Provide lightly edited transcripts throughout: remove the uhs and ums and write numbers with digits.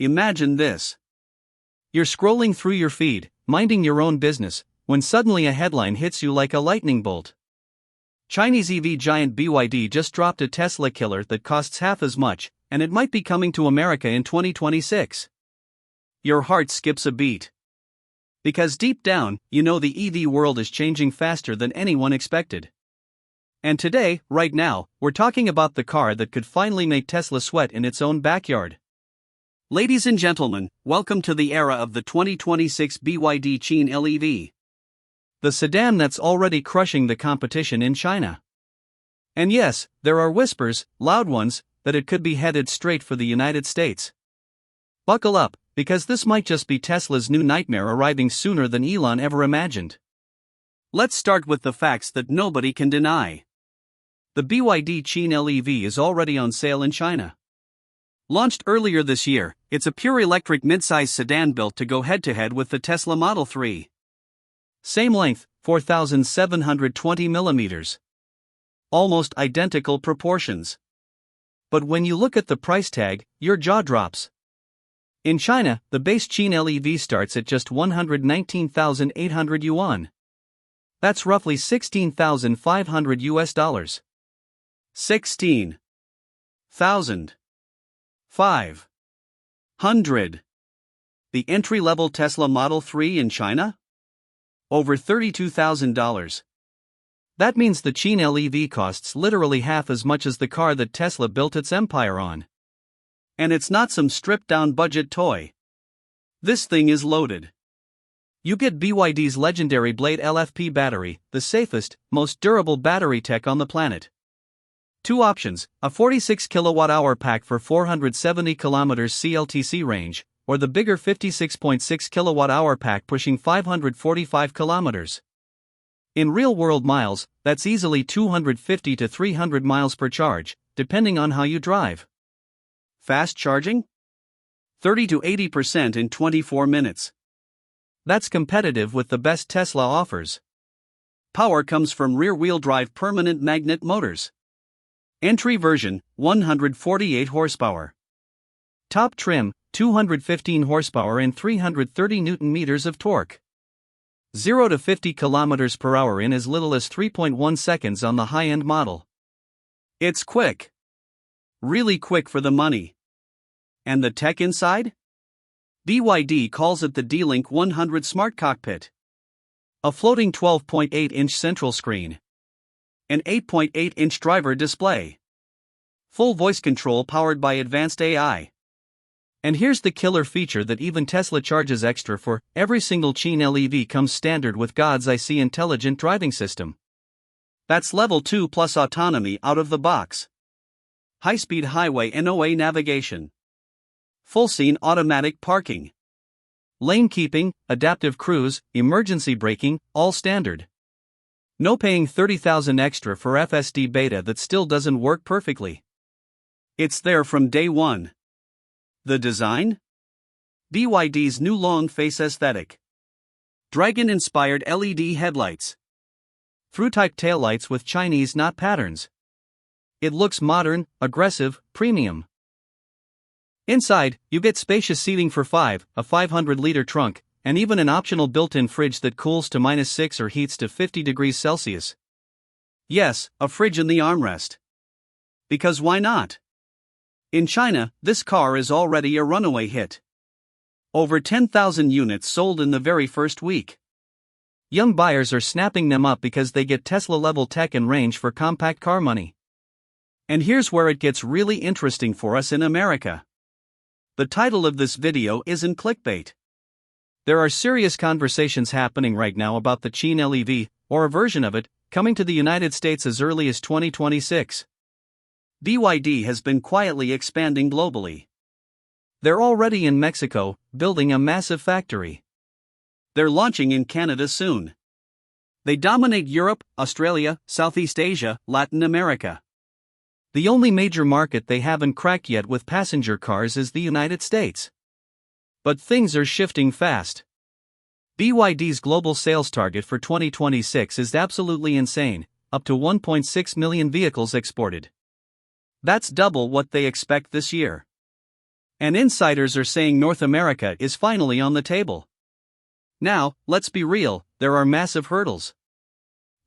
Imagine this. You're scrolling through your feed, minding your own business, when suddenly a headline hits you like a lightning bolt. Chinese EV giant BYD just dropped a Tesla killer that costs half as much, and it might be coming to America in 2026. Your heart skips a beat. Because deep down, you know the EV world is changing faster than anyone expected. And today, right now, we're talking about the car that could finally make Tesla sweat in its own backyard. Ladies and gentlemen, welcome to the era of the 2026 BYD Qin L EV. The sedan that's already crushing the competition in China. And yes, there are whispers, loud ones, that it could be headed straight for the United States. Buckle up, because this might just be Tesla's new nightmare arriving sooner than Elon ever imagined. Let's start with the facts that nobody can deny. The BYD Qin L EV is already on sale in China. Launched earlier this year, it's a pure electric midsize sedan built to go head-to-head with the Tesla Model 3. Same length, 4,720 millimeters. Almost identical proportions. But when you look at the price tag, your jaw drops. In China, the base Qin L EV starts at just 119,800 yuan. That's roughly $16,500 US. 16,500. The entry-level Tesla Model 3 in China? Over $32,000. That means the Qin L EV costs literally half as much as the car that Tesla built its empire on. And it's not some stripped-down budget toy. This thing is loaded. You get BYD's legendary Blade LFP battery, the safest, most durable battery tech on the planet. Two options, a 46 kWh pack for 470 km CLTC range, or the bigger 56.6 kWh pack pushing 545 km. In real-world miles, that's easily 250 to 300 miles per charge, depending on how you drive. Fast charging? 30 to 80% in 24 minutes. That's competitive with the best Tesla offers. Power comes from rear-wheel drive permanent magnet motors. Entry version, 148 horsepower. Top trim, 215 horsepower and 330 Nm of torque. 0 to 50 km per hour in as little as 3.1 seconds on the high-end model. It's quick. Really quick for the money. And the tech inside? BYD calls it the D-Link 100 Smart Cockpit. A floating 12.8-inch central screen. An 8.8-inch driver display. Full voice control powered by advanced AI. And here's the killer feature that even Tesla charges extra for: every single Qin L EV comes standard with God's IC intelligent driving system. That's level 2 plus autonomy out of the box. High-speed highway NOA navigation. Full-scene automatic parking. Lane keeping, adaptive cruise, emergency braking, all standard. No paying $30,000 extra for FSD beta that still doesn't work perfectly. It's there from day one. The design? BYD's new long-face aesthetic. Dragon-inspired LED headlights. Through-type taillights with Chinese knot patterns. It looks modern, aggressive, premium. Inside, you get spacious seating for 5, a 500-liter trunk, and even an optional built-in fridge that cools to -6 or heats to 50 degrees Celsius. Yes, a fridge in the armrest. Because why not? In China, this car is already a runaway hit. Over 10,000 units sold in the very first week. Young buyers are snapping them up because they get Tesla-level tech and range for compact car money. And here's where it gets really interesting for us in America. The title of this video isn't clickbait. There are serious conversations happening right now about the Qin L EV, or a version of it, coming to the United States as early as 2026. BYD has been quietly expanding globally. They're already in Mexico, building a massive factory. They're launching in Canada soon. They dominate Europe, Australia, Southeast Asia, Latin America. The only major market they haven't cracked yet with passenger cars is the United States. But things are shifting fast. BYD's global sales target for 2026 is absolutely insane, up to 1.6 million vehicles exported. That's double what they expect this year. And insiders are saying North America is finally on the table. Now, let's be real, there are massive hurdles.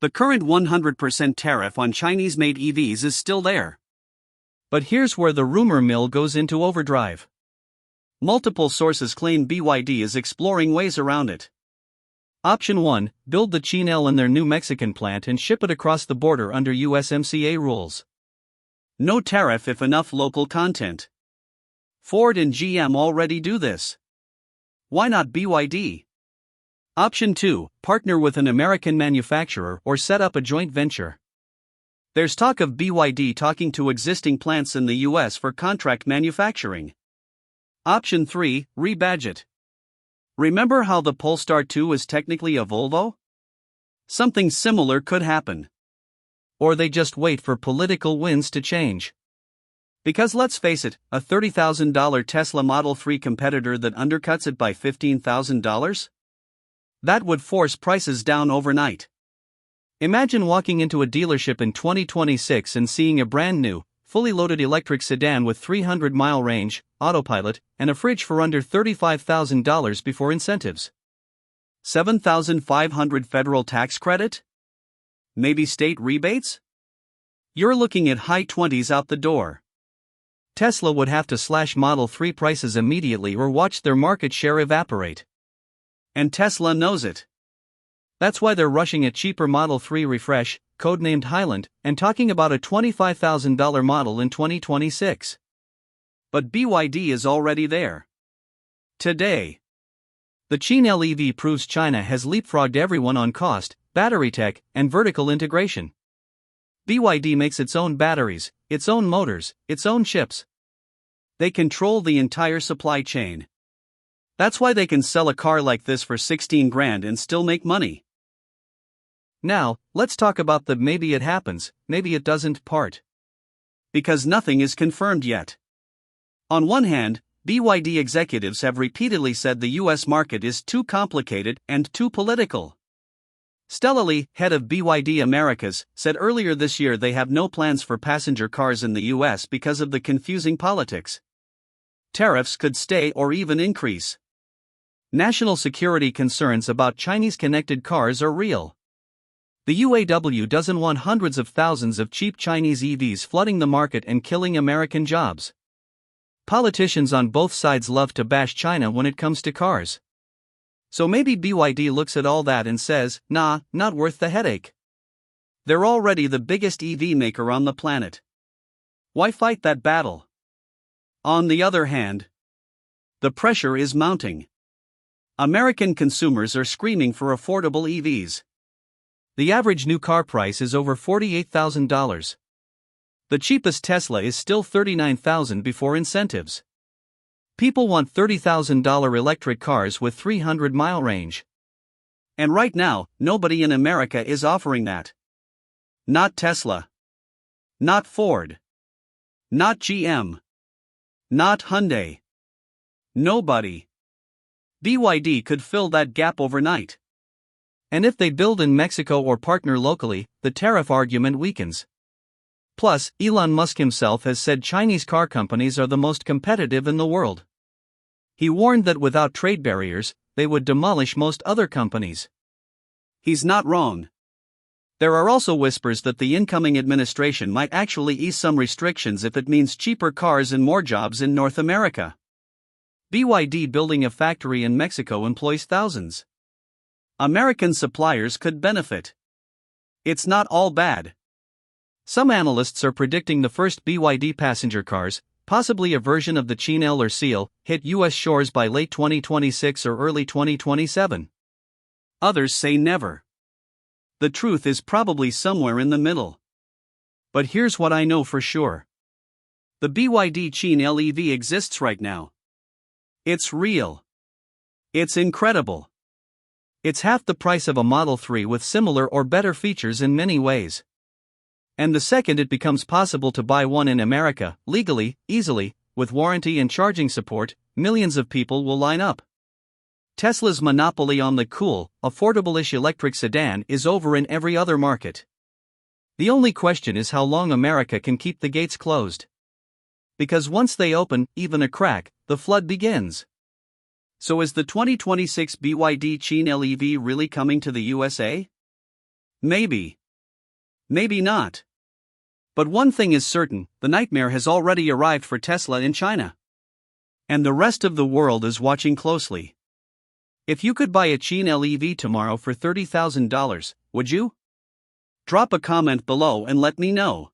The current 100% tariff on Chinese-made EVs is still there. But here's where the rumor mill goes into overdrive. Multiple sources claim BYD is exploring ways around it. Option 1, build the Qin L in their new Mexican plant and ship it across the border under USMCA rules. No tariff if enough local content. Ford and GM already do this. Why not BYD? Option 2, partner with an American manufacturer or set up a joint venture. There's talk of BYD talking to existing plants in the US for contract manufacturing. Option 3, rebadge it. Remember how the Polestar 2 is technically a Volvo? Something similar could happen. Or they just wait for political winds to change. Because let's face it, a $30,000 Tesla Model 3 competitor that undercuts it by $15,000? That would force prices down overnight. Imagine walking into a dealership in 2026 and seeing a brand new, fully loaded electric sedan with 300-mile range, autopilot, and a fridge for under $35,000 before incentives. $7,500 federal tax credit? Maybe state rebates? You're looking at high 20s out the door. Tesla would have to slash Model 3 prices immediately or watch their market share evaporate. And Tesla knows it. That's why they're rushing a cheaper Model 3 refresh, codenamed Highland, and talking about a $25,000 model in 2026. But BYD is already there. Today, the Qin L EV proves China has leapfrogged everyone on cost, battery tech, and vertical integration. BYD makes its own batteries, its own motors, its own chips. They control the entire supply chain. That's why they can sell a car like this for $16,000 and still make money. Now, let's talk about the maybe it happens, maybe it doesn't part. Because nothing is confirmed yet. On one hand, BYD executives have repeatedly said the US market is too complicated and too political. Stella Lee, head of BYD Americas, said earlier this year they have no plans for passenger cars in the US because of the confusing politics. Tariffs could stay or even increase. National security concerns about Chinese connected cars are real. The UAW doesn't want hundreds of thousands of cheap Chinese EVs flooding the market and killing American jobs. Politicians on both sides love to bash China when it comes to cars. So maybe BYD looks at all that and says, nah, not worth the headache. They're already the biggest EV maker on the planet. Why fight that battle? On the other hand, the pressure is mounting. American consumers are screaming for affordable EVs. The average new car price is over $48,000. The cheapest Tesla is still $39,000 before incentives. People want $30,000 electric cars with 300-mile range. And right now, nobody in America is offering that. Not Tesla. Not Ford. Not GM. Not Hyundai. Nobody. BYD could fill that gap overnight. And if they build in Mexico or partner locally, the tariff argument weakens. Plus, Elon Musk himself has said Chinese car companies are the most competitive in the world. He warned that without trade barriers, they would demolish most other companies. He's not wrong. There are also whispers that the incoming administration might actually ease some restrictions if it means cheaper cars and more jobs in North America. BYD building a factory in Mexico employs thousands. American suppliers could benefit. It's not all bad. Some analysts are predicting the first BYD passenger cars, possibly a version of the Qin L or Seal, hit US shores by late 2026 or early 2027. Others say never. The truth is probably somewhere in the middle. But here's what I know for sure. The BYD Qin L EV exists right now. It's real. It's incredible. It's half the price of a Model 3 with similar or better features in many ways. And the second it becomes possible to buy one in America, legally, easily, with warranty and charging support, millions of people will line up. Tesla's monopoly on the cool, affordable-ish electric sedan is over in every other market. The only question is how long America can keep the gates closed. Because once they open, even a crack, the flood begins. So is the 2026 BYD Qin L EV really coming to the USA? Maybe. Maybe not. But one thing is certain, the nightmare has already arrived for Tesla in China. And the rest of the world is watching closely. If you could buy a Qin L EV tomorrow for $30,000, would you? Drop a comment below and let me know.